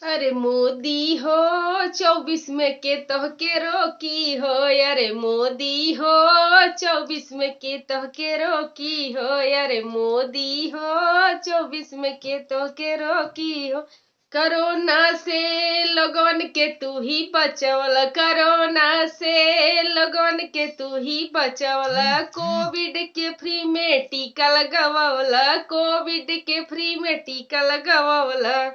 अरे मोदी हो 24 में के तोहके रोकी हो। अरे मोदी हो 24 में के तोहके रोकी हो। अरे मोदी हो 24 में के तोहके रोकी हो। कोरोना से लोगन के तू ही बचवला, कोरोना से लोगन के तू ही बचवला। कोविड के फ्री में टीका लगवला, कोविड के फ्री में टीका लगवला।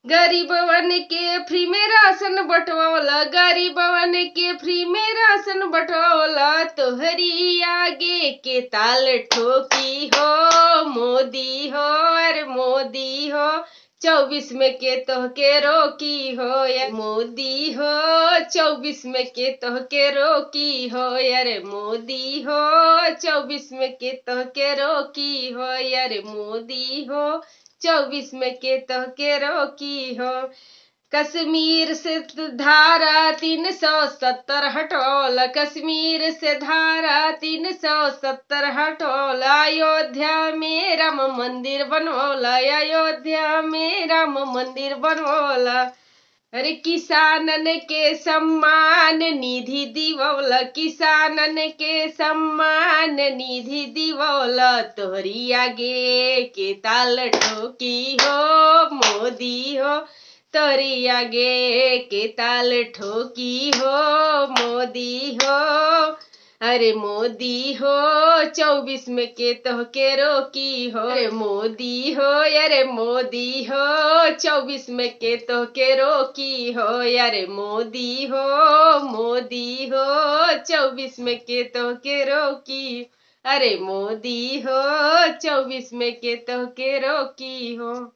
गरीबवन के फ्री में राशन बंटवावला, गरीबवन के फ्री में राशन बंटवावला। तोहरी आगे के ताल ठोकी हो मोदी हो। अरे मोदी हो 24 में के तोहके रोकी हो। यार मोदी हो 24 में के तोहके रोकी हो। अरे मोदी हो 24 में के तोहके रोकी हो। अरे मोदी हो 24 में के तोहके रोकी हो। कश्मीर से धारा 370 हटौला, कश्मीर से धारा 370 हटौला। अयोध्या में राम मंदिर बनवला, अयोध्या में राम मंदिर बनवला। अरे किसानन के सम्मान निधि दिवौला, किसानन के सम्मान निधि दिवौला। तोहरी आगे के ताल ठोकी हो मोदी हो, तोहरी आगे के ताल ठोकी हो मोदी हो। अरे मोदी हो 24 में के तोहके रोकी हो। अरे मोदी हो, अरे मोदी हो 24 में के तोहके रोकी हो। अरे मोदी हो, मोदी हो 24 में के तोहके रोकी। अरे मोदी हो 24 में के तोहके रोकी हो।